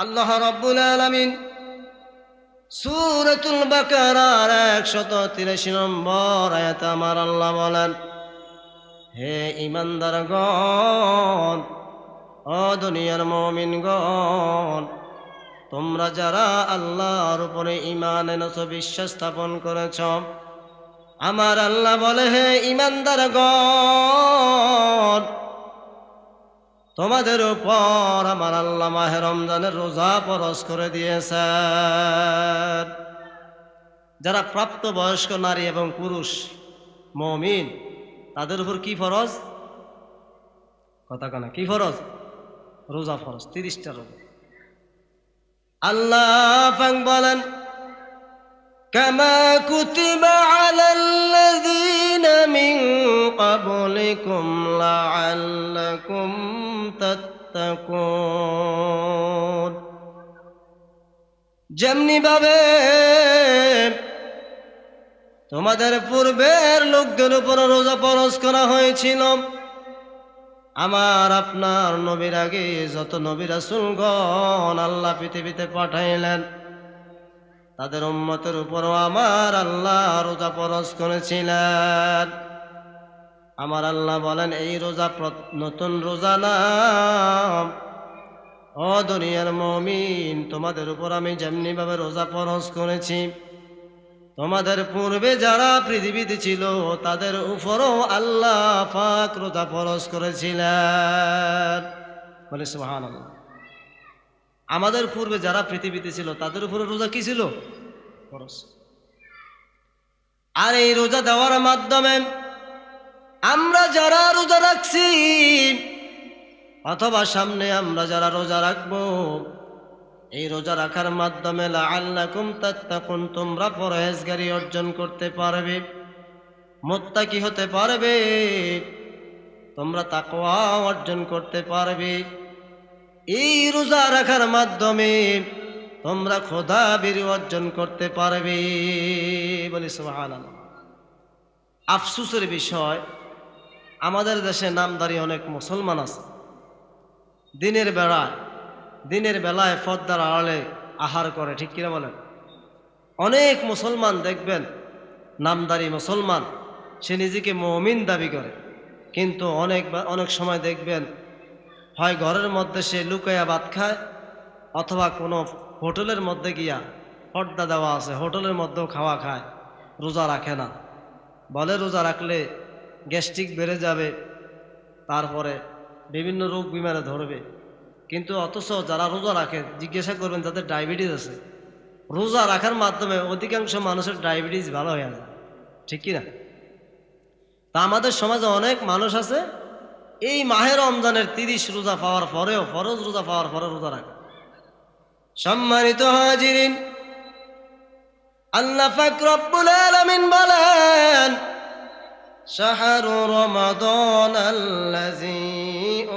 আল্লাহ রাব্বুল আলামিন সূরাতুল বাকারার 183 নম্বর আয়াতে আমার আল্লাহ বলেন, হে ঈমানদারগণ, ও দুনিয়ার মুমিনগণ, তোমরা যারা আল্লাহর উপরে ঈমান এনেছো, বিশ্বাস স্থাপন করেছ, আমার আল্লাহ বলে, হে ঈমানদারগণ, তোমাদের উপর আমার আল্লাহ মাহে রমজানের রোজা ফরজ করে দিয়েছেন। যারা প্রাপ্তবয়স্ক নারী এবং পুরুষ মুমিন, তাদের উপর কি ফরজ? কথা কানা কি ফরজ? রোজা ফরজ, 30টা রোজা। আল্লাহ পাক বলেন, কামা কুতিবা আলাল্লাযীনা মিন ক্বাবলিকুম লাআল্লাকুম তাত্তাকুন। যেমনি ভাবে তোমাদের পূর্বের লোকদের উপর রোজা ফরজ করা হয়েছিল, আমার আপনার নবীর আগে যত নবী রাসূলগণ আল্লাহ পৃথিবীতে পাঠাইলেন, তাদের উম্মতের উপরও আমার আল্লাহ রোজা ফরজ করেছিলেন। আমার আল্লাহ বলেন, এই রোজা নতুন রোজা না। ও দুনিয়ার মুমিন, তোমাদের উপর আমি যেমনি ভাবে রোজা ফরজ করেছি, তোমাদের পূর্বে যারা পৃথিবীতে ছিল তাদের উপরও আল্লাহ পাক রোজা ফরজ করেছিলেন। বলে সুবহানাল্লাহ। আমাদের পূর্বে যারা পৃথিবীতে ছিল তাদের উপরে রোজা কি ছিল? ফরজ। আর এই রোজা দেওয়ার মাধ্যমে আমরা যারা রোজা রাখছি অথবা সামনে আমরা যারা রোজা রাখবো, এই রোজা রাখার মাধ্যমে লাআল্লাকুম তাত্তাকুন, তোমরা পরহেজগারি অর্জন করতে পারবে, মুত্তাকি হতে পারবে, তোমরা তাকওয়া অর্জন করতে পারবে। এই রোজা রাখার মাধ্যমে তোমরা খোদাবীর অর্জন করতে পারবে। বলি সুবহানাল্লাহ। আফসোসের বিষয়, আমাদের দেশে নামধারী অনেক মুসলমান আছে, দিনের বেলায় পর্দার আড়ালে আহার করে, ঠিক কিনা বলেন? অনেক মুসলমান দেখবেন, নামধারী মুসলমান, সে নিজেকে মুমিন দাবি করে, কিন্তু অনেক সময় দেখবেন হয় ঘরের মধ্যে সে লুকাইয়া ভাত খায়, অথবা কোনো হোটেলের মধ্যে গিয়া, পর্দা দেওয়া আছে হোটেলের মধ্যেও খাওয়া খায়, রোজা রাখে না। বলে রোজা রাখলে গ্যাস্ট্রিক বেড়ে যাবে, তারপরে বিভিন্ন রোগ বিমারে ধরবে। কিন্তু অথচ যারা রোজা রাখে, জিজ্ঞাসা করবেন যাদের ডায়াবেটিস আছে, রোজা রাখার মাধ্যমে অধিকাংশ মানুষের ডায়াবেটিস ভালো হয়ে যায়, ঠিক কিনা? তা আমাদের সমাজে অনেক মানুষ আছে এই মাহে রমজানের 30 রোজা পাওয়ার পরেও, ফরজ রোজা পাওয়ার পরে রোজা রাখে। সম্মানিত হাজিরিন, আল্লাহ পাক রব্বুল আলামিন বলেন, শাহরু রমাদান আল্লাযী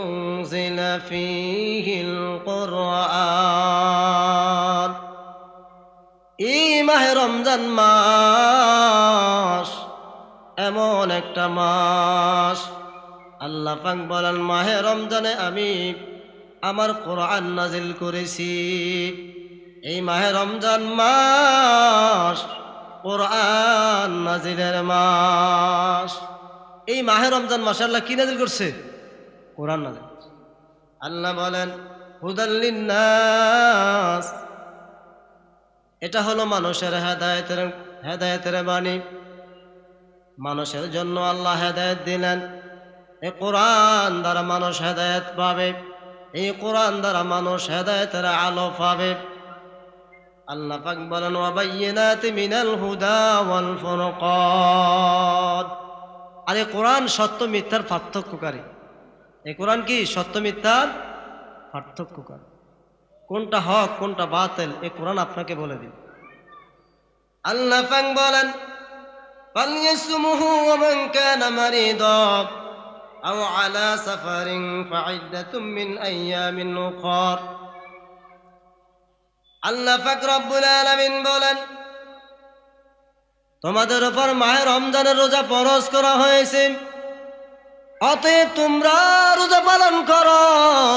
উনজিলা ফীহিল কুরআন। এই মাহে রমজান মাস এমন একটা মাস, আল্লাহ পাক বলেন, মাহে রমজানে আমি আমার কোরআন নাজিল করেছি। এই মাহে রমজান মাস কোরআন নাজিলের মাস। এই মাহে রমজান মাসে আল্লাহ কি নাজিল করছে? কোরআন নাজিল করছে। আল্লাহ বলেন, হুদাল লিন্নাস, এটা হলো মানুষের হেদায়েতের বাণী। মানুষের জন্য আল্লাহ হেদায়েত দিলেন। এই কোরআন দ্বারা মানুষ হেদায়েত পাবে, এই কোরআন দ্বারা মানুষ হেদায়েতের আলো পাবে। আল্লাহ পাক বলেন, ওয়া বাইয়িনাতি মিনাল হুদা ওয়াল ফুরকান। আর এই কোরআন সত্য মিথ্যার পার্থক্যকারী। এই কোরআন কি সত্য মিথ্যার পার্থক্যকারী, কোনটা হক কোনটা বাতিল এই কোরআন আপনাকে বলে দিবে। আল্লাহ পাক বলেন, ফালইয়াসুমহু ওয়া মান কানা মারিদা আও আলা সাফারিন ফাইদ্দাতুম মিন আইয়ামিন উখর। আল্লাহ পাক রব্বুল আলামিন বলেন, তোমাদের উপর মাহে রমজানের রোজা ফরজ করা হয়েছে, অতএব তোমরা রোজা পালন করো,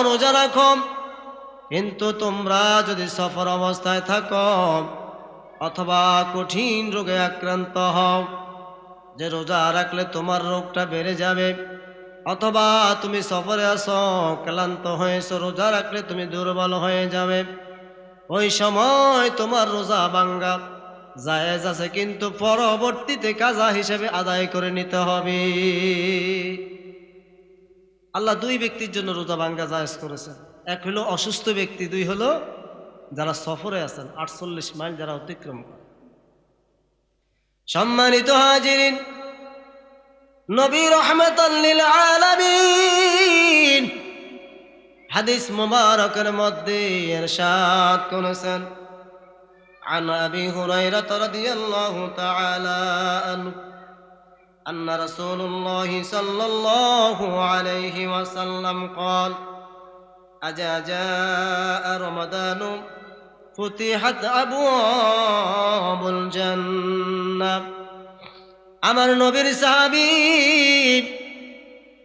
রোজা রাখো। কিন্তু তোমরা যদি সফর অবস্থায় থাকো অথবা কঠিন রোগে আক্রান্ত হও, যে রোজা রাখলে তোমার রোগটা বেড়ে যাবে, অথবা তুমি সফরে আসো ক্লান্ত হয়েছো, রোজা রাখলে তুমি দুর্বল হয়ে যাবে, ওই সময় তোমার রোজা ভাঙ্গা জায়েজ আছে, কিন্তু পরবর্তীতে কাজা হিসেবে আদায় করে নিতে হবে। আল্লাহ দুই ব্যক্তির জন্য রোজা ভাঙ্গা জায়েজ করেছেন। এক হলো অসুস্থ ব্যক্তি, দুই হলো যারা সফরে আছেন 48 মাইল যারা অতিক্রম করে। সম্মানিত হাজিরিন, নবী রাহমাতাল লিল আলামিন হাদিস মুবারকের মধ্যে ইরশাদ করেছেন, عن أبي هريرة رضي الله تعالى عنه أن رسول الله صلى الله عليه وسلم قال أجا جاء رمضان فتحت أبواب الجنة। আমার নবীর সাহাবী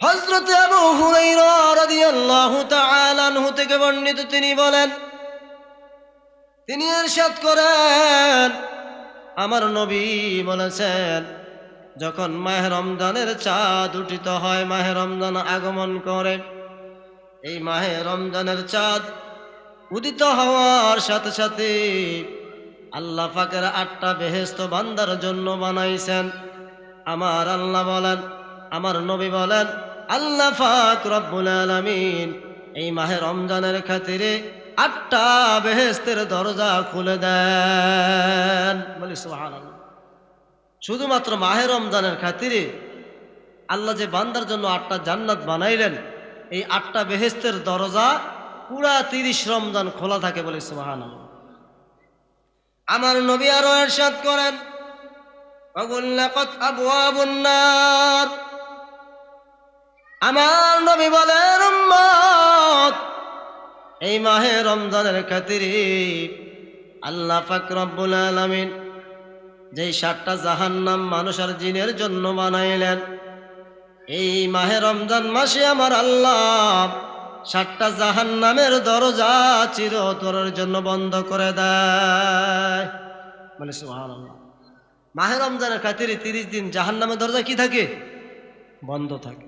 হযরত আবু হুরায়রা রাদিয়াল্লাহু তাআলা আনহু থেকে বর্ণিত, তিনি বলেন, তিনি ইরশাদ করেন, আমার নবী বলেছেন, যখন মাহে রমজানের চাঁদ উঠিত হয়, মাহে রমজান আগমন করে, এই মাহে রমজানের চাঁদ উদিত হওয়ার সাথে সাথে আল্লাহ পাকের 8টা বেহেশত বান্দার জন্য বানাইছেন। আমার আল্লাহ বলেন, আমার নবী বলেন, আল্লাহ পাক রব্বুল আলামিন এই মাহে রমজানের খাতিরে 8টা বেহেশতের দরজা খুলে দেন। বলি সুবহানাল্লাহ। শুধুমাত্র মাহে রমজানের খাতিরে আল্লাহ যে বান্দার জন্য 8টা জান্নাত বানাইলেন, এই 8টা বেহেশতের দরজা পুরা 30 রমজান খোলা থাকে। বলি সুবহানাল্লাহ। আমার নবী আরো ইরশাদ করেন, ওয়াগুল্লাকাত আবওয়াবুন নার। আমার নবী বলেন, উম্মত, এই মাহে রমজানের খাতিরে আল্লাহ পাক রব্বুল আলামিন যেই 7টা জাহান্নাম মানুষ আর জিনের জন্য বানাইলেন, এই মাহে রমজান মাসে আমার আল্লাহ 7টা জাহান্নামের দরজা চিরতরের জন্য বন্ধ করে দেয়। মানে সুবহানাল্লাহ। মাহে রমজানের খাতিরে 30 দিন জাহান্নামের দরজা কি থাকে? বন্ধ থাকে।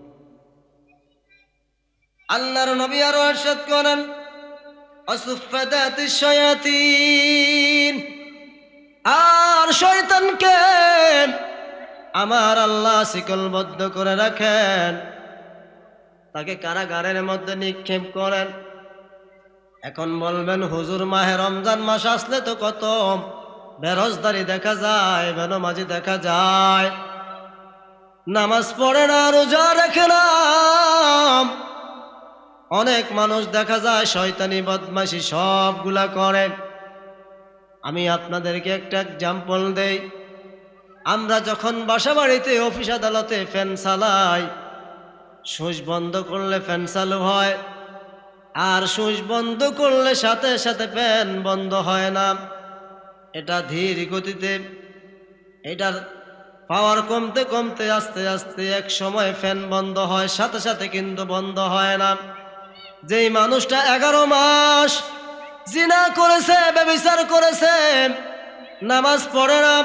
আল্লাহর নবী আরো ইরশাদ করেন, আসুফাদাতিশ শায়াতিন। আর শয়তানকে আমার আল্লাহ শিকলবদ্ধ করে রাখেন, তাকে কারাগারের মধ্যে নিক্ষেপ করেন। এখন বলবেন, হুজুর মাহে রমজান মাস আসলে তো কত বেরোজগারি দেখা যায়, বেনমাজি দেখা যায়, নামাজ পড়ে না, রোজা রাখে না, অনেক মানুষ দেখা যায় শয়তানি বদমাশি সবগুলা করে। আমি আপনাদেরকে একটা এক্সাম্পল দেই। আমরা যখন বাসা বাড়িতে, অফিস আদালতে ফ্যান চালাই, সুইচ বন্ধ করলে ফ্যান চালু হয়, আর সুইচ বন্ধ করলে সাথে সাথে ফ্যান বন্ধ হয় না। এটা ধীর গতিতে, এটার পাওয়ার কমতে কমতে আস্তে আস্তে এক সময় ফ্যান বন্ধ হয়, সাথে সাথে কিন্তু বন্ধ হয় না। যেই মানুষটা 11 মাস জিনা করেছে, ব্যভিচার করেছে, নামাজ পড়ে না,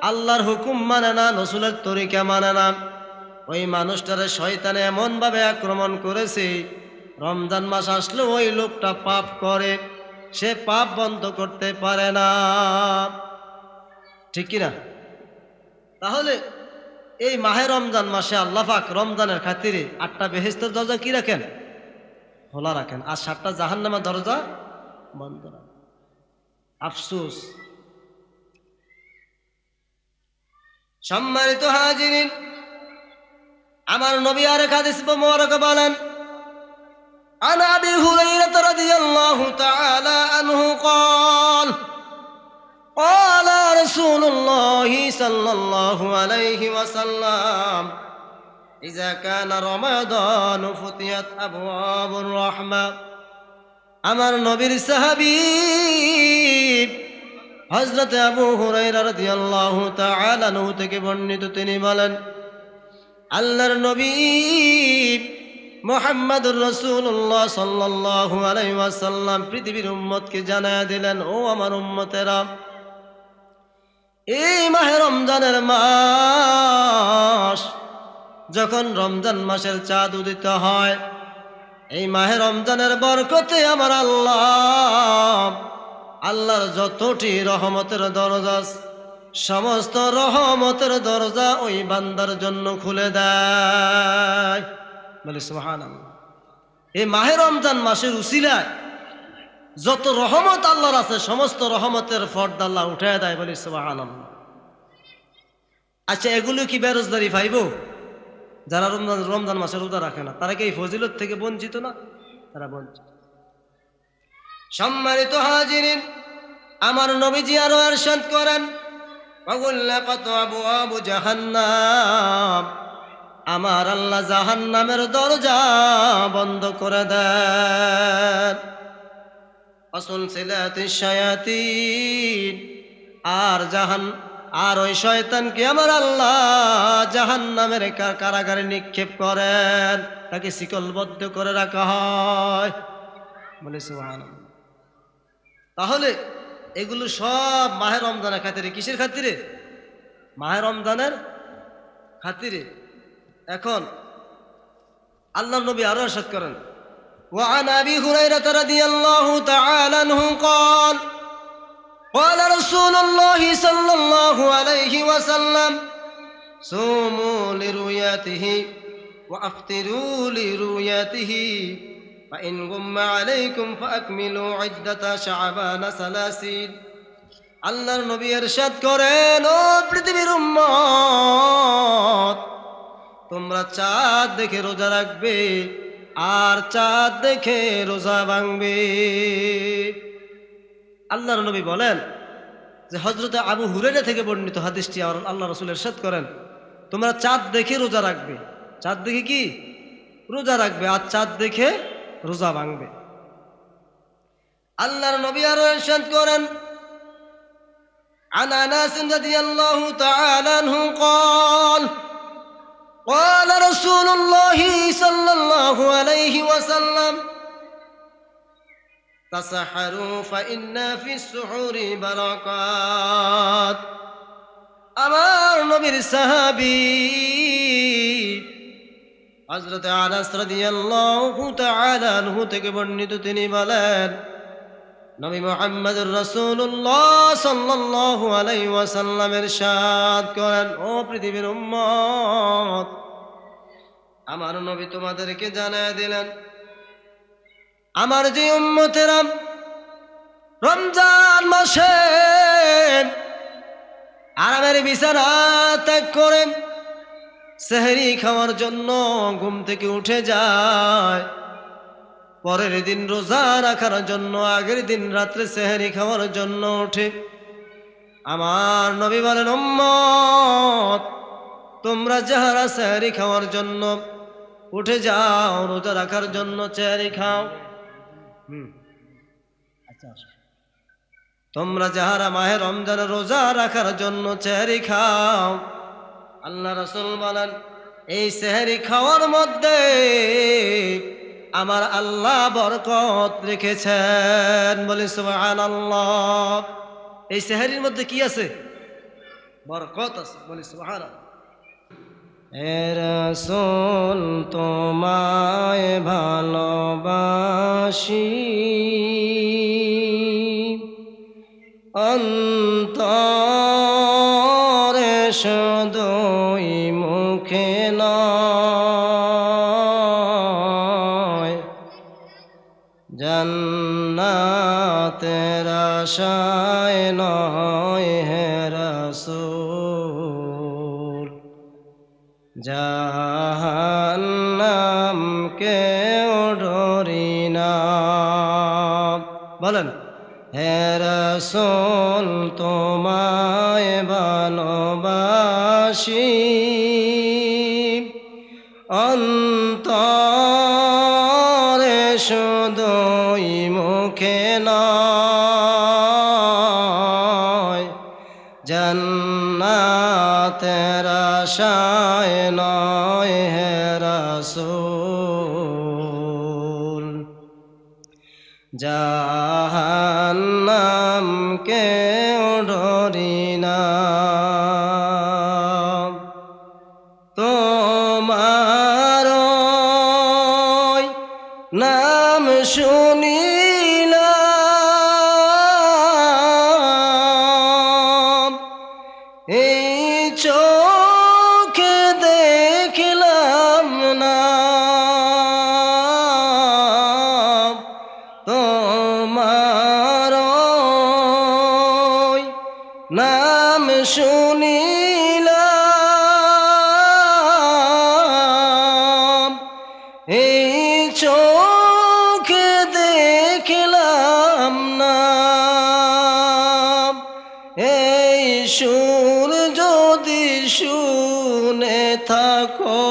আল্লাহর হুকুম মানে না, রাসূলের তরিকা মানে না, ওই মানুষটারে শয়তানে এমন ভাবে আক্রমণ করেছে, রমজান মাস আসলে ওই লোকটা পাপ করে, সে পাপ বন্ধ করতে পারে না। ঠিক কিনা? তাহলে এই মাহে রমজান মাসে আল্লাহ পাক রমজানের খাতিরে 8টা বেহেশতের দরজা কি রাখেন? খোলা রাখেন, আর 7টা জাহান্নামের দরজা বন্ধ রাখেন। আফসোস। সম্মানিত হাজিরিন, আমার নবী আরেক হাদিস মুবারক বলেন, عن أبي هريرة رضي الله تعالى عنه قال قال رسول الله صلى الله عليه وسلم إذا كان رمضان فتحت أبواب الرحمة। আমার নবীর সাহাবী হযরত আবু হুরায়রা রাদিয়াল্লাহু তাআলা আনহু থেকে বর্ণিত, তিনি বলেন, আল্লাহর নবী মুহাম্মাদুর রাসূলুল্লাহ সাল্লাল্লাহু আলাইহি ওয়াসাল্লাম পৃথিবীর উম্মতকে জানায়া দিলেন, ও আমার উম্মতেরা, এই মাহে রমজানের মাস, যখন রমজান মাসের চাঁদ উদিত হয়, এই মাহে রমজানের বরকতে আমার আল্লাহর যতটি রহমতের দরজা, সমস্ত রহমতের দরজা ওই বান্দার জন্য খুলে দেয়। বলে সুবহানাল্লাহ। এই মাহে রমজান মাসের উসিলায় যত রহমত আল্লাহর আছে, সমস্ত রহমতের পর্দা আল্লাহ উঠায় দেয়। বলে সুবহানাল্লাহ। আচ্ছা, এগুলো কি বেরোজগারি পাইব? যারা রমজান মাসে রোজা রাখে না, তারা কি এই ফজিলত থেকে বঞ্চিত না? তারা বঞ্চিত। সম্মানিত হাজিরিন, আমার নবীজি আরো ইরশাদ করেন, ওয়াগুল্লাকাত আবওয়াবু জাহান্নাম, আমার আল্লাহ জাহান্নামের দরজা বন্ধ করে দেন। ওয়াসুলসিলাতিশ শায়াতিন, আর ওই শয়তানকে আমার আল্লাহ জাহান্নামের কারাগারে নিক্ষেপ করেন, তাকে শিকলবদ্ধ করে রাখা হয়। বলে সুবহানাল্লাহ। তাহলে এগুলো সব মাহে রমজানের খাতিরে। কিসের খাতিরে? মাহে রমজানের খাতিরে। এখন আল্লাহর নবী আরো ইরশাদ করেন, وعن أبي هريرة رضي الله تعالى عنه قال قال رسول الله صلى الله عليه وسلم صوموا لرؤيته وأفطروا لرؤيته فإن غم عليكم فأكملوا عدة شعبان 30। আল্লাহর নবী ইরশাদ করেন, ও পৃথিবীর উম্মত, তোমরা চাঁদ দেখে রোজা রাখবে আর চাঁদ দেখে রোজা ভাঙবে। আল্লাহর নবী বলেন যে হযরত আবু হুরায়রা থেকে বর্ণিত হাদিসটি আল্লাহ রাসূল ইরশাদ করেন, তোমরা চাঁদ দেখে রোজা রাখবে। চাঁদ দেখে কি? রোজা রাখবে, আর চাঁদ দেখে রোজা ভাঙবে। আল্লাহর নবী আরো ইরশাদ করেন, عن أنس رضي الله تعالى عنه قال قال رسول الله صلى الله عليه وسلم تسحروا فإن في السحور بركات। আমার নবীর সাহাবী হযরত আনাস রাদিয়াল্লাহু তাআলা আনহু থেকে বর্ণিত, তিনি বলেন, নবী মুহাম্মদুর রাসূলুল্লাহ সাল্লাল্লাহু আলাইহি ওয়াসাল্লাম ইরশাদ করেন, ও পৃথিবীর উম্মত, আমার নবী তোমাদেরকে জানায় দিলেন, আমার যে উম্মতেরা রমজান মাসে আরামের বিছানা ত্যাগ করে সেহরি খাওয়ার জন্য ঘুম থেকে উঠে যায়, পরের দিন রোজা রাখার জন্য আগের দিন রাত্রে সেহরি খাওয়ার জন্য ওঠে, আমার নবী বলেন, উম্মত, তোমরা যাহারা সেহরি খাওয়ার জন্য উঠে যাও, রোজা রাখার জন্য সেহরি খাও, তোমরা যাহারা মাহে রমজানের রোজা রাখার জন্য সেহরি খাও, আল্লাহ রাসূল বলেন, এই সেহরি খাওয়ার মধ্যে আমার আল্লাহ বরকত রেখেছেন। বলি সুবহানাল্লাহ। এই সেহরির মধ্যে কি আছে? বরকত আছে। বলি সুবহানাল্লাহ। হে রাসূল, তোমায় ভালোবাসি, অন্তরে শুধুই মুখে নয়, জান্নাতের আশায় নয় হে রাসূল, জাহান্নাম কেউ ডরি না। বলেন, হে রাসূল, তোমায় ভালোবাসি, অন্তরে শুধুই মুখে নয়, জান্নাতের আশায় নয় হে রাসূল। জাহান্নাম কেউ ডরি না তোমার নাম শুনিলাম এই চোখে দেখলাম না তোমার নাম শুনিলাম এই চোখে দেখলাম না এই সুর যদি শুনে থাকো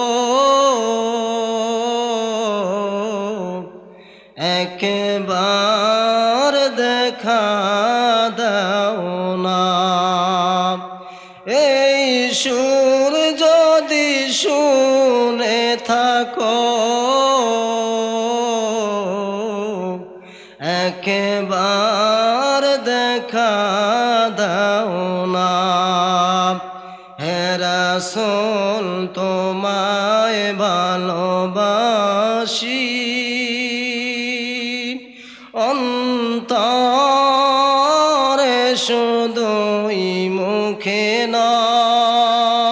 একবার দেখা দাও না এই সুর যদি শুনে থাকো একবার দেখা দাও না হে রাসূল তোমায় ভালোবাসি অন্তরে শুধুই মুখে নয়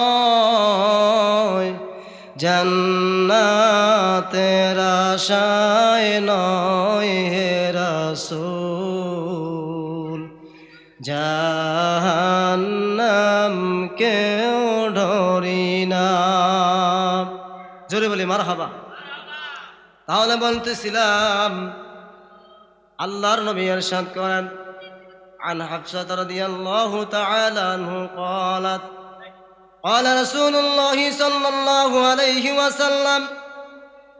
জান্নাতের আশায় নয় হে রাসূল জাহান্নাম কেউ ডরি না জোরে বলি মারহাবা তাহলে বলতেছিলাম আল্লাহর নবী ইরশাদ করেন عن حفصة رضي الله تعالى عنه قالت قال رسول الله صلى الله عليه وسلم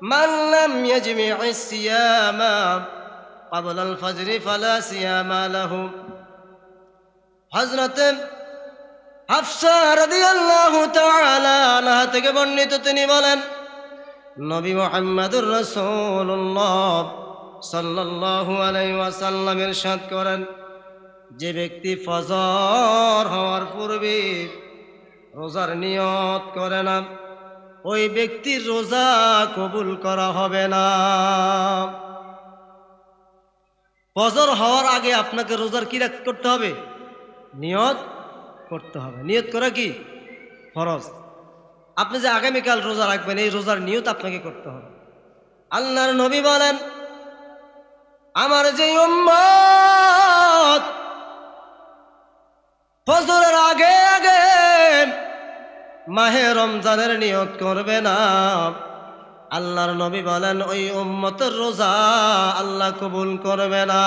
من لم يجمع الصيام قبل الفجر فلا صيام له হযরত হাফসা রাদিয়াল্লাহু তাআলা আনহা থেকে বর্ণিত তিনি বলেন নবী মুহাম্মদুর রাসূলুল্লাহ সাল্লাল্লাহু আলাইহি ওয়াসাল্লাম ইরশাদ করেন যে ব্যক্তি ফজর হওয়ার পূর্বে রোজার নিয়ত করে না ওই ব্যক্তির রোজা কবুল করা হবে না ফজর হওয়ার আগে আপনাকে রোজার কি করতে হবে নিয়ত করতে হবে নিয়ত করা কি ফরজ আপনি যে আগামীকাল রোজা রাখবেন এই রোজার নিয়ত আপনাকে করতে হবে আল্লাহর নবী বলেন আমার যে উম্মত ফজরের আগে আগে মাহে রমজানের নিয়ত করবে না আল্লাহর নবী বলেন ওই উম্মতের রোজা আল্লাহ কবুল করবে না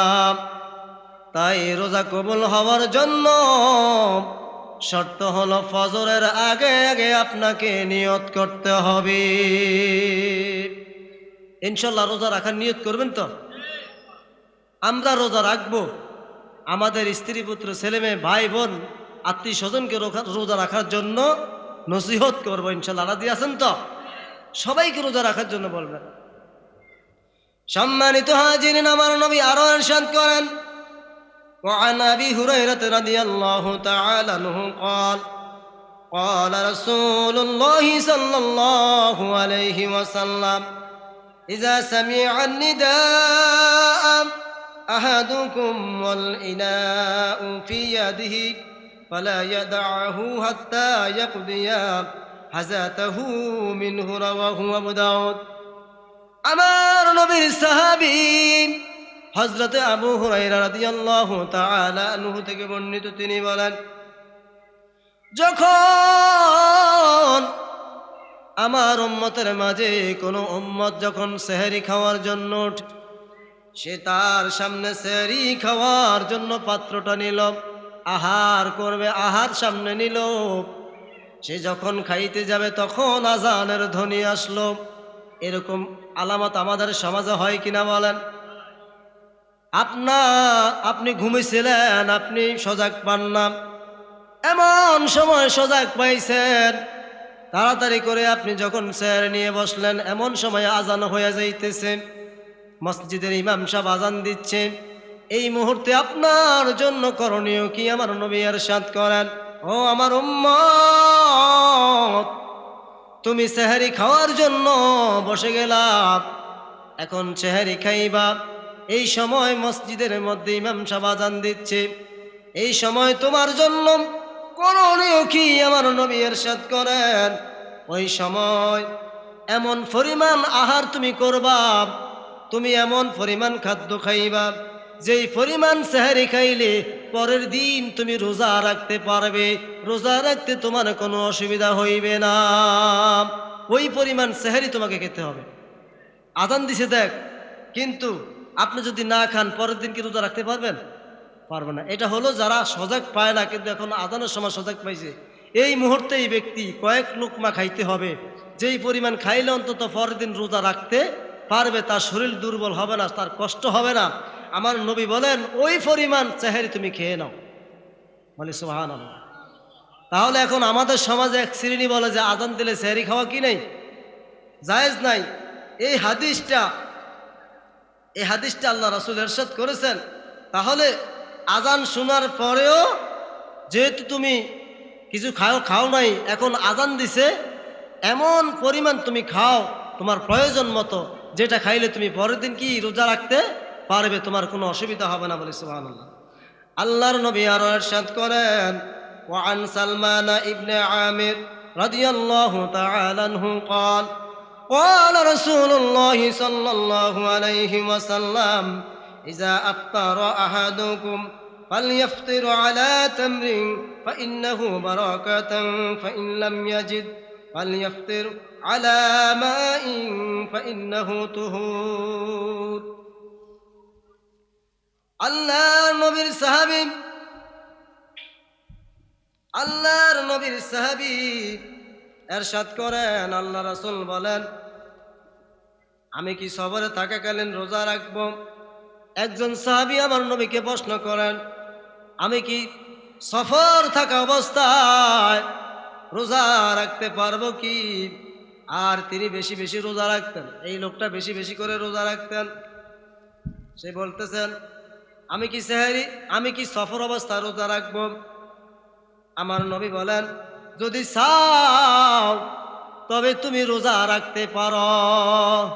তাই রোজা কবুল হওয়ার জন্য শর্ত হলো ফজরের আগে আগে আপনাকে নিয়ত করতে হবে ইনশাআল্লাহ রোজা রাখার নিয়ত করবেন তো আমরা রোজা রাখবো আমাদের স্ত্রী পুত্র ছেলে মেয়ে ভাই বোন আত্মীয় স্বজনকে রোজা রাখার জন্য নসিহত করবো ইনশাআল্লাহ রাজি আছেন তো সবাইকে রোজা রাখার জন্য বলবেন সম্মানিত হাজিরিন আমার নবী আরো ইরশাদ করেন وعن أبي هريرة رضي الله تعالى عنه قال قال رسول الله صلى الله عليه وسلم إذا سمع النداء أحدكم والإناء في يده فلا يدعه حتى يقضي حاجته منه رواه أبو داود আমার নবীর সাহাবী হযরত আবু হুরায়রা রাদিয়াল্লাহু তাআলা আনহু থেকে বর্ণিত তিনি বলেন যখন আমার উম্মতের মাঝে কোনো উম্মত যখন সেহরি খাওয়ার জন্য সে তার সামনে সেহরি খাওয়ার জন্য পাত্রটা নিল আহার করবে আহার সামনে নিল সে যখন খাইতে যাবে তখন আজানের ধ্বনি আসলো এরকম আলামত আমাদের সমাজে হয় কিনা বলেন আপনি ঘুমিয়েছিলেন আপনি সজাগ পান না এমন সময় সজাগ পাইছেন তাড়াতাড়ি করে আপনি যখন চেয়ার নিয়ে বসলেন এমন সময় আজান হয়ে যাইতেছে মসজিদের ইমাম সাহেব আজান দিচ্ছে, এই মুহূর্তে আপনার জন্য করণীয় কি? আমার নবী ইরশাদ করেন, ও আমার উম্মত, তুমি সেহরি খাওয়ার জন্য বসে গেলা, এখন সেহরি খাইবা। এই সময় মসজিদের মধ্যে ইমাম সাহেব আজান দিচ্ছে, এই সময় তোমার জন্য করণীয় কি? আমার নবী ইরশাদ করেন, ওই সময় এমন পরিমাণ আহার তুমি করবা, তুমি এমন পরিমাণ খাদ্য খাইবা, যেই পরিমাণ সেহরি খাইলে পরের দিন তুমি রোজা রাখতে পারবে, রোজা রাখতে তোমার কোনো অসুবিধা হইবে না। ওই পরিমাণ সেহরি তোমাকে খেতে হবে। আজান দিছে দেখ, কিন্তু আপনি যদি না খান পরের দিন কি রোজা রাখতে পারবেন? পারবে না। এটা হলো যারা সজাগ পায় না, কিন্তু এখন আজানের সময় সজাগ পাইছে। এই মুহূর্তে এই ব্যক্তি কয়েক লোকমা খাইতে হবে, যেই পরিমাণ খাইলে অন্তত পরের দিন রোজা রাখতে পারবে, তার শরীর দুর্বল হবে না, তার কষ্ট হবে না। আমার নবী বলেন, ওই পরিমাণ সেহরি তুমি খেয়ে নাও। বলে সুবহানাল্লাহ। তাহলে এখন আমাদের সমাজে এক শ্রেণী বলে যে আজান দিলে সেহরি খাওয়া কি নেই, জায়েজ নাই। এই হাদিসটা আল্লাহ রাসূল ইরশাদ করেছেন। তাহলে আজান শোনার পরেও যেহেতু তুমি কিছু খাও নাই, এখন আজান দিছে, এমন পরিমাণ তুমি খাও তোমার প্রয়োজন মতো, যেটা খাইলে তুমি পরের দিন কি রোজা রাখতে পারবে, তোমার কোনো অসুবিধা হবে না। বলে সুবহানাল্লাহ। আল্লাহর নবী আরো ইরশাদ করেন, ওয়ান সালমান ইবনে আমির রাদিয়াল্লাহু তাআলা আনহু قال قال رسول الله صلى الله عليه وسلم إذا أفطر أحدكم فليفطر على تمر فإنه بركة فإن لم يجد فليفطر على ماء فإنه طهور। আল্লাহর নবীর সাহাবী ইরশাদ করেন, আল্লাহ রাসূল বলেন, আমি কি সফরে থাকাকালীন রোজা রাখবো? একজন সাহাবী আমার নবীকে প্রশ্ন করেন, আমি কি সফর থাকা অবস্থায় রোজা রাখতে পারবো কি? আর তিনি বেশি বেশি রোজা রাখতেন, এই লোকটা বেশি বেশি করে রোজা রাখতেন। সে বলতেছেন, আমি কি সফর অবস্থায় রোজা রাখবো? আমার নবী বলেন, যদি চাও তবে তুমি রোজা রাখতে পারো।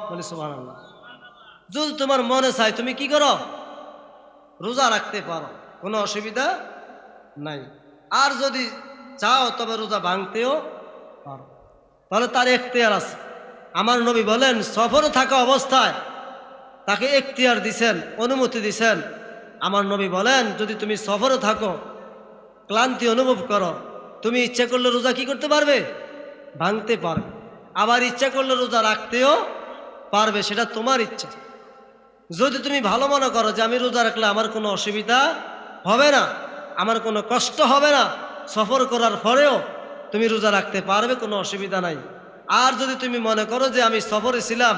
বলে সুবহানাল্লাহ। যদি তোমার মনে চায় তুমি কি করো? রোজা রাখতে পারো, কোনো অসুবিধা নাই। আর যদি চাও তবে রোজা ভাঙতেও পারো, তাহলে তার এখতিয়ার আছে। আমার নবী বলেন, সফরে থাকা অবস্থায় তাকে এখতিয়ার দিছেন, অনুমতি দিছেন। আমার নবী বলেন, যদি তুমি সফরে থাকো, ক্লান্তি অনুভব করো, তুমি ইচ্ছা করলে রোজা কি করতে পারবে? ভাঙতে পারবে। আবার ইচ্ছা করলে রোজা রাখতেও পারবে, সেটা তোমার ইচ্ছা। যদি তুমি ভালো মনে করো যে আমি রোজা রাখলে আমার কোনো অসুবিধা হবে না, আমার কোনো কষ্ট হবে না, সফর করার পরেও তুমি রোজা রাখতে পারবে, কোনো অসুবিধা নাই। আর যদি তুমি মনে করো যে আমি সফরে ছিলাম,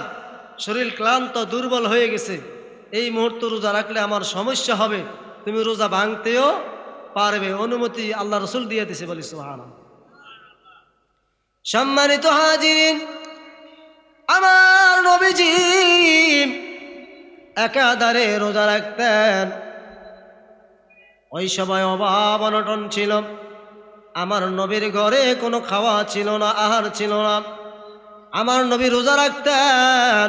শরীর ক্লান্ত দুর্বল হয়ে গেছে, এই মুহূর্তে রোজা রাখলে আমার সমস্যা হবে, তুমি রোজা ভাঙতেও পারবে, অনুমতি আল্লাহ রাসূল দিয়ে দিয়েছে। বলি সুবহানাল্লাহ। সম্মানিত হাজিরিন, আমার নবীজি একাধারে রোজা রাখতেন। ওই সময় অভাব অনটন ছিল, আমার নবীর ঘরে কোনো খাওয়া ছিল না, আহার ছিল না। আমার নবী রোজা রাখতেন,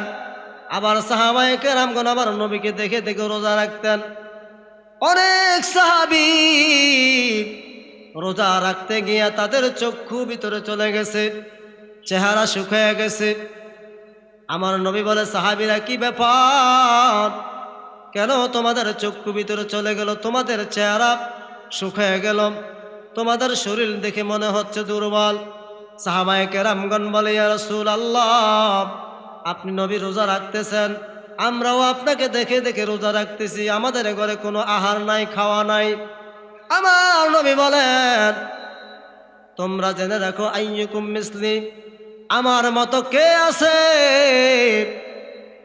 আবার সাহাবায়ে কেরামগণ আমার নবীকে দেখে দেখে রোজা রাখতেন। অনেক সাহাবী রোজা রাখতে গিয়া তাদের চক্ষু ভিতরে চলে গেছে, চেহারা শুকিয়ে গেছে। আমার নবী বলে, সাহাবীরা কি ব্যাপার, কেন তোমাদের চক্ষু ভিতরে চলে গেল, তোমাদের চেহারা শুকিয়ে গেল, তোমাদের শরীর দেখে মনে হচ্ছে দুর্বল। সাহাবায়ে কেরামগণ বলে, ইয়া রাসূলুল্লাহ, আপনি নবী রোজা রাখতেছেন, আমরাও আপনাকে দেখে দেখে রোজা রাখতেছি, আমাদের ঘরে কোনো আহার নাই, খাওয়া নাই। আমার নবী বলেন, তোমরা জেনে রাখো, আইয়ুকুম মিসলি, আমার মতো কে আছে?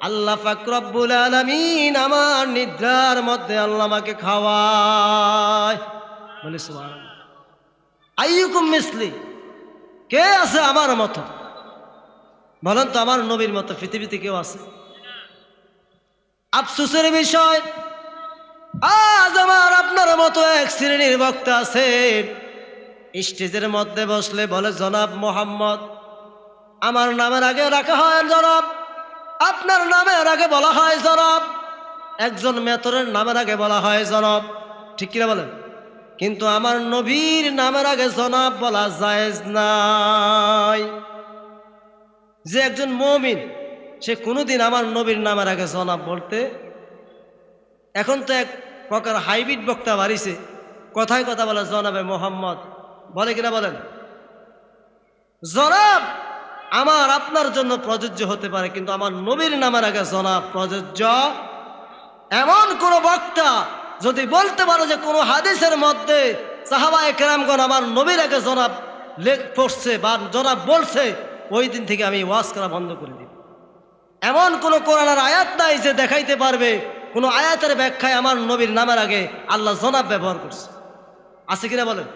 আল্লাহ পাক রব্বুল আলামিন আমার নিদ্রার মধ্যে আল্লাহ আমাকে খাওয়ায়। বলি সুবহানাল্লাহ। আইয়ুকুম মিসলি, কে আছে আমার মতো? বলেন তো, আমার নবীর মতো পৃথিবীতে কেউ আছে? আফসোসের বিষয়, আজ আমার আপনার মতো এক শ্রেণীর বক্তা আছে, স্টেজের মধ্যে বসলে বলে জনাব মোহাম্মদ, আমার নামের আগে রাখা হয় জনাব, আপনার নামের আগে বলা হয় জনাব, একজন মেতরের নামের আগে বলা হয় জনাব, ঠিক কিনা বলেন? কিন্তু আমার নবীর নামের আগে জনাব বলা জায়েজ নাই। যে একজন মুমিন সে কোনোদিন আমার নবীর নামের আগে জনাব বলতে, এখন তো এক প্রকার হাইব্রিড বক্তা বাড়িছে, কথায় কথা বলে জনাবে মোহাম্মদ, বলে কিনা বলেন? জনাব আমার আপনার জন্য প্রযোজ্য হতে পারে, কিন্তু আমার নবীর নামের আগে জনাব প্রযোজ্য। এমন কোন বক্তা যদি বলতে পারো যে কোন হাদিসের মধ্যে সাহাবায়ে কেরামগণ আমার নবীর আগে জনাব পড়ছে বা জনাব বলছে, ওই দিন থেকে আমি ওয়াজ করা বন্ধ করে দিই। এমন কোন কোরআনের আয়াত নাই যে দেখাইতে পারবে কোন আয়াতের ব্যাখ্যায় আমার নবীর নামের আগে আল্লাহ জনাব ব্যবহার করছে, আছে কিনা বলেন?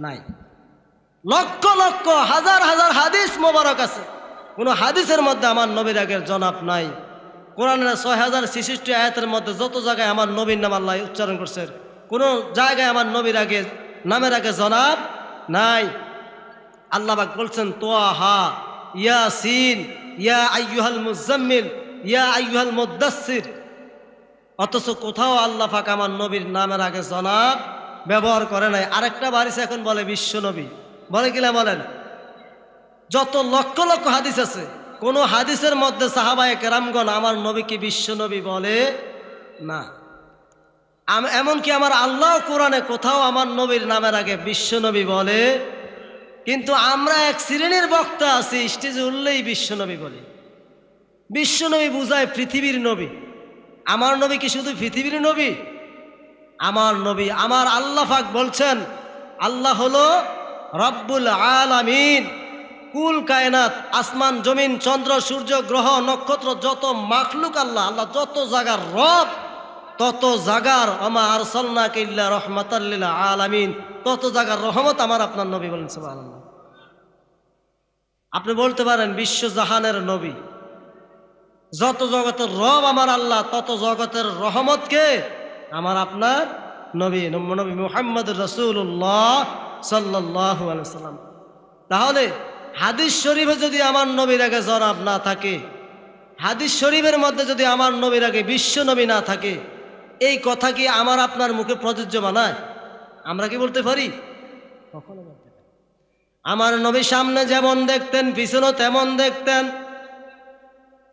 নাই। লক্ষ লক্ষ হাজার হাজার হাদিস মোবারক আছে, কোন হাদিসের মধ্যে আমার নবীর আগের জনাব নাই। কোরআনের ৬,০৬৬ আয়াতের মধ্যে যত জায়গায় আমার নবীর নাম আল্লাহ উচ্চারণ করছেন, কোন জায়গায় আমার নবীর আগে নামের আগে জনাব নাই। আল্লাহ পাক বলছেন তোহা, ইয়াসিন, ইয়া আইয়ুহাল মুজাম্মিল, ইয়া আইয়ুহাল মুদ্দাসসির, অথচ কোথাও আল্লাহ পাক আমার নবীর নামের আগে জনাব ব্যবহার করে নাই। আরেকটা বাড়িছে এখন বলে বিশ্ব নবী, বলে কিনা বলেন? যত লক্ষ লক্ষ হাদিস আছে, কোন হাদিসের মধ্যে সাহাবায়ে কেরামগণ আমার নবীকে বিশ্ব নবী বলে না। এমনকি আমার আল্লাহ কোরআনে কোথাও আমার নবীর নামের আগে বিশ্ব নবী বলে, কিন্তু আমরা এক শ্রেণীর বক্তা আছি, স্টেজে উঠলেই বিশ্ব নবী বলি। বিশ্ব নবী বুঝায় পৃথিবীর নবী। আমার নবী কি শুধু পৃথিবীর নবী? আমার নবী, আমার আল্লাহ পাক বলছেন আল্লাহ হলো রব্বুল আলামিন, কুল কায়নাত, আসমান জমিন চন্দ্র সূর্য গ্রহ নক্ষত্র যত মাখলুক আল্লাহ, আল্লাহ যত জায়গার রব, তত জায়গার আমা আরসালনাকা ইল্লা রাহমাতাল লিল আলামিন, তত জায়গার রহমত আমার আপনার নবী বলেন সুবহানাল্লাহ। আপনি বলতে পারেন বিশ্ব জাহানের নবী, যত জগতের রব আমার আল্লাহ, তত জগতের রহমতকে আমার আপনার নবী নবী মুহাম্মদুর রাসূলুল্লাহ সাল্লাল্লাহু আলাইহি ওয়াসাল্লাম। তাহলে হাদিস শরীফে যদি আমার নবীর আগে জনাব না থাকে, হাদিস শরীফের মধ্যে যদি আমার নবীর আগে বিশ্ব নবী না থাকে, এই কথা কি আমার আপনার মুখে প্রযোজ্য বানায়? আমরা কি বলতে পারি? কখনো বলতে পারি। আমার নবী সামনে যেমন দেখতেন পিছনে তেমন দেখতেন।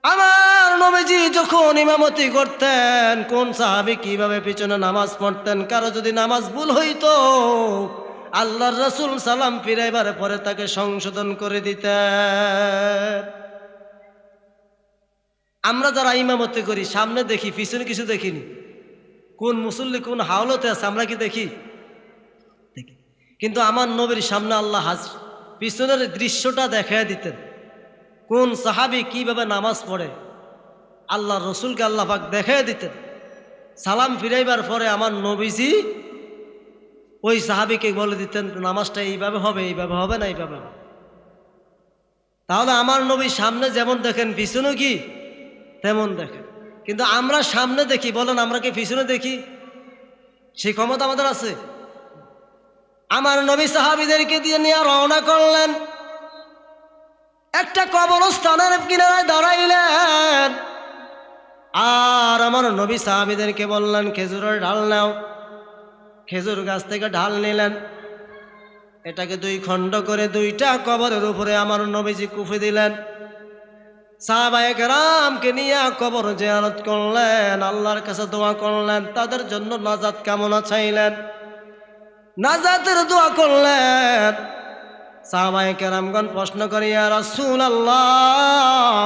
আমার নবীজি যখন ইমামতি করতেন, কোন সাহাবী কিভাবে পিছনে নামাজ পড়তেন, কারো যদি নামাজ ভুল হইতো আল্লাহর রাসূল সালাম ফিরাইবার পরে তাকে সংশোধন করে দিতেন। আমরা যারা ইমামতি করি সামনে দেখি, পিছনে কিছু দেখিনি। কোন মুসল্লি কোন হাওলতে আছে আমরা কি দেখি? দেখি। কিন্তু আমার নবীর সামনে আল্লাহ পিছনের দৃশ্যটা দেখায় দিতেন, কোন সাহাবী কিভাবে নামাজ পড়ে আল্লাহ রসুলকে আল্লাহ পাক দেখায় দিতেন। সালাম ফিরাইবার পরে আমার নবীজি ওই সাহাবীকে বলে দিতেন নামাজটা এইভাবে হবে, এইভাবে হবে না, এইভাবে হবে। তাহলে আমার নবী সামনে যেমন দেখেন পিছনে কি তেমন দেখেন। কিন্তু আমরা সামনে দেখি, বলেন আমরা কি পিছনে দেখি? সেই ক্ষমতা আমাদের আছে? আমার নবী সাহাবীদেরকে দিয়ে নিয়ে রওনা করলেন, একটা কবরস্থানের কিনারায় দাঁড়াইলেন, আর আমার নবী সাহাবীদেরকে বললেন খেজুরের ঢাল নাও। খেজুর গাছ থেকে ঢাল নিলেন, এটাকে দুই খণ্ড করে দুইটা কবরের উপরে আমার নবীজি কুফে দিলেন। সাহাবায়ে কেরামকে নিয়ে কবর জিয়ারত করলেন, আল্লাহর কাছে দোয়া করলেন, তাদের জন্য নাজাত কামনা চাইলেন, নাজাতের দোয়া করলেন। সাহাবায়ে কেরামগণ প্রশ্ন করে ইয়া রাসূলুল্লাহ,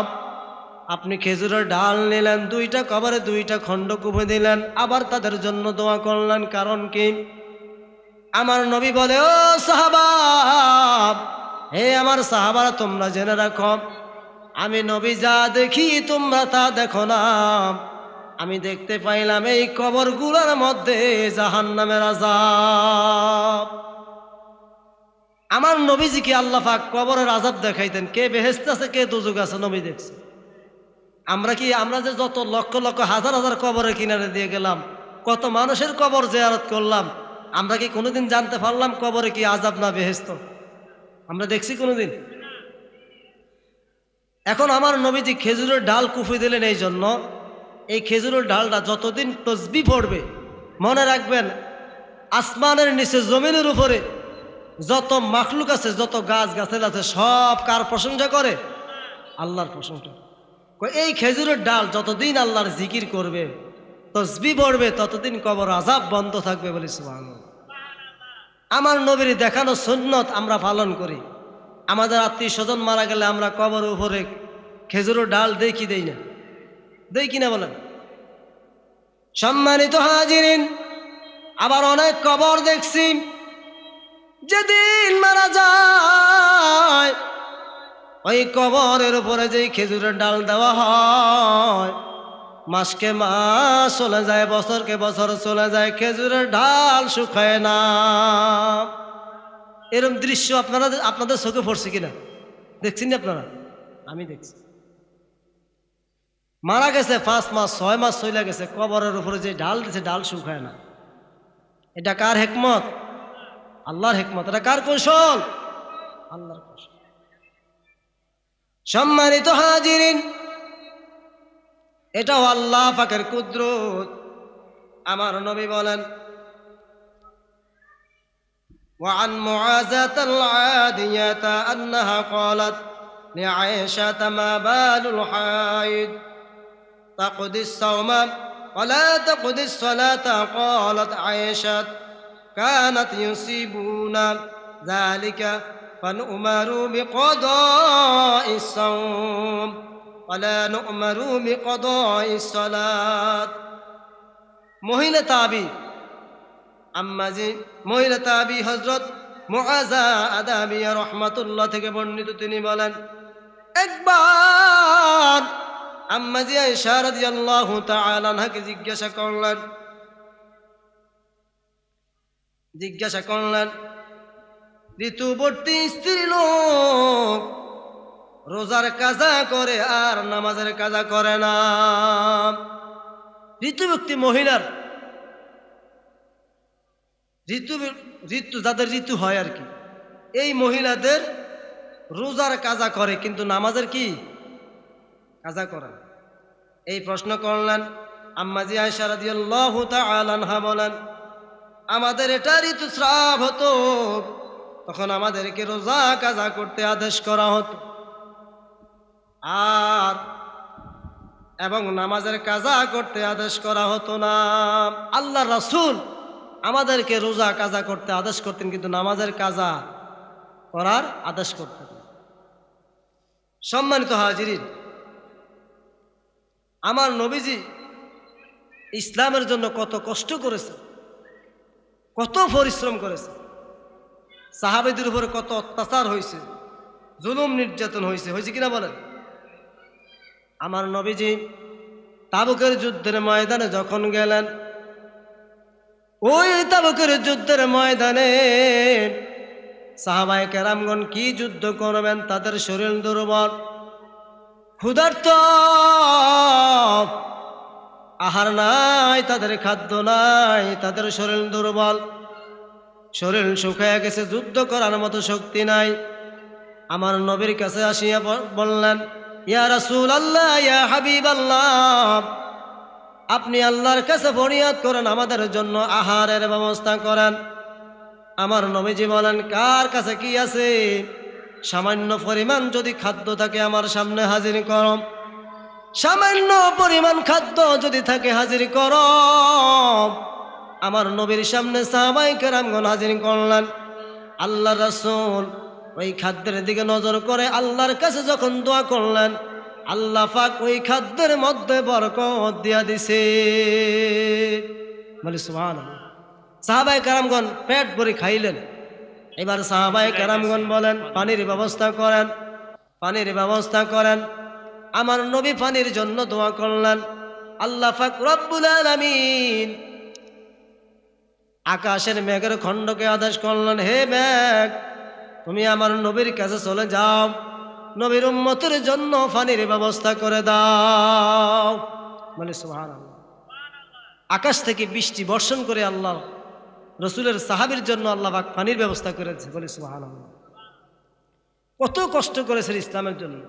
আপনি খেজুরের ডাল নিলেন, দুইটা কবরে দুইটা খণ্ড কুপে দিলেন, আবার তাদের জন্য দোয়া করলেন, কারণ কি? আমার নবী বলে ও সাহাবা, হে আমার সাহাবারা তোমরা জেনে রাখো, আমি নবী যা দেখি তোমরা তা দেখো না। আমি দেখতে পাইলাম এই কবরগুলোর মধ্যে জাহান্নামের আযাব। আমার নবীজি কি আল্লাহ পাক কবরের আযাব দেখাইতেন, কে বেহেশত আছে কে দোজখ আছে নবী দেখছে। আমরা যে যত লক্ষ লক্ষ হাজার হাজার কবরের কিনারে দিয়ে গেলাম, কত মানুষের কবর জিয়ারত করলাম, আমরা কি কোনোদিন জানতে পারলাম কবরে কি আযাব না বেহেশত? আমরা দেখছি কোনোদিন? এখন আমার নবীজি খেজুরের ডাল কুফি দিলেন এই জন্য, এই খেজুরের ডালটা যতদিন তসবিহ পড়বে, মনে রাখবেন আসমানের নিচে জমিনের উপরে যত মাখলুক আছে, যত গাছ গাছের আছে, সব কার প্রশংসা করে? আল্লাহর প্রশংসা। এই খেজুরের ডাল যতদিন আল্লাহর জিকির করবে, তসবিহ পড়বে, ততদিন কবর আযাব বন্ধ থাকবে বলি সুবহানাল্লাহ। আমার নবীর দেখানো সুন্নত আমরা পালন করি। আমাদের আত্মীয় স্বজন মারা গেলে আমরা কবর উপরে খেজুরের ডাল দেই কি দেই না? দেই কিনা বলেন? সম্মানিত হাজিরিন, আবার অনেক কবর দেখছি যেদিন মারা যায় ওই কবরের উপরে যেই খেজুরের ডাল দেওয়া হয়, মাসকে মাস চলে যায়, বছরকে বছর চলে যায়, খেজুরের ডাল শুকায় না। এরকম দৃশ্য আপনাদের চোখে পড়ছে কিনা? দেখছেন না আপনারা? আমি দেখছি। মারা গেছে 5 মাস 6 মাস চলে গেছে, কবরের উপরে যে ডাল দিছে ডাল শুকায় না। এটা কার হিকমত? আল্লাহর হিকমত। এটা কার কৌশল? আল্লাহর কৌশল। সম্মানিত হাজিরিন, এটাও আল্লাহ পাকের কুদরত। আমার নবী বলেন, وعن معاذة العادية أنها قالت لعائشة ما بال الحائض تقضي الصوم ولا تقضي الصلاة؟ قالت عائشة كانت يصيبون ذلك فنؤمر بقضاء الصوم ولا نؤمر بقضاء الصلاة। মহিলা তাবি আম্মাজি, মহিলা তাবি হযরত মুআযা আদাবিয়া রাহমাতুল্লাহ থেকে বর্ণিত, তিনি বলেন, একবার আম্মাজি আয়েশা রাদিয়াল্লাহু তাআলা আনহাকে জিজ্ঞাসা করলেন, ঋতুবর্তী স্ত্রী লোক রোজার কাজা করে আর নামাজের কাজা করে না। ঋতুবর্তী মহিলার ঋতু যাদের ঋতু হয় আর কি, এই মহিলাদের রোজার কাজা করে কিন্তু নামাজের কি কাজা করে না। এই প্রশ্ন করলেন আম্মাজি আয়েশা রাদিয়াল্লাহু তাআলা আনহা বলেন, আমাদের এটা ঋতুস্রাব হতো, তখন আমাদেরকে রোজা কাজা করতে আদেশ করা হতো, আর এবং নামাজের কাজা করতে আদেশ করা হতো না। আল্লাহ রাসূল আমাদেরকে রোজা কাজা করতে আদেশ করতেন, কিন্তু নামাজের কাজা করার আদেশ করতেন। সম্মানিত হাজিরিন, আমার নবীজি ইসলামের জন্য কত কষ্ট করেছে, কত পরিশ্রম করেছে, সাহাবীদের উপরে কত অত্যাচার হয়েছে, জুলুম নির্যাতন হয়েছে কিনা বলেন? আমার নবীজি তাবুকের যুদ্ধের ময়দানে যখন গেলেন, ওই তাবুকের যুদ্ধের ময়দানে সাহাবায়ে কেরামগণ কি যুদ্ধ করবেন, তাদের শরীর দুর্বল, ক্ষুধার্ত, আহার নাই, তাদের খাদ্য নাই, তাদের শরীর দুর্বল, শরীর শুকিয়ে গেছে, যুদ্ধ করার মতো শক্তি নাই। আমার নবীর কাছে আসিয়া বললেন, ইয়া রাসূলুল্লাহ, ইয়া হাবিবাল্লাহ, আপনি আল্লাহর কাছে ফরিয়াদ করেন, আমাদের জন্য আহারের ব্যবস্থা করেন। আমার নবীজি বলেন, কার কাছে কি আছে? সামান্য পরিমাণ যদি খাদ্য থাকে আমার সামনে হাজির করো, সামান্য পরিমাণ খাদ্য যদি থাকে হাজির করো। আমার নবীর সামনে সাহাবায়ে কেরামগণ হাজির করলেন। আল্লাহ রাসূল ওই খাদ্যের দিকে নজর করে আল্লাহর কাছে যখন দোয়া করলেন, আল্লাহ পাক ওই খাদ্যের মধ্যে বরকত দিয়া দিছে। বলি সুবহানাল্লাহ। সাহাবায়ে কেরামগণ পেট ভরে খাইলেন। এবার সাহাবায়ে কেরামগণ বলেন, পানির ব্যবস্থা করেন, পানির ব্যবস্থা করেন। আমার নবী পানির জন্য দোয়া করলেন। আল্লাহ পাক রব্বুল আলামিন আকাশের মেঘের খণ্ডকে আদেশ করলেন, হে মেঘ, তুমি আমার নবীর কাছে চলে যাও, নবীর উম্মতের জন্য পানির ব্যবস্থা করে দাও। বলে সুবহানাল্লাহ। আকাশ থেকে বৃষ্টি বর্ষণ করে আল্লাহ রসুলের সাহাবীর জন্য আল্লাহ পাক পানির ব্যবস্থা করেছে। বলে সুবহানাল্লাহ। কত কষ্ট করেছেন ইসলামের জন্য।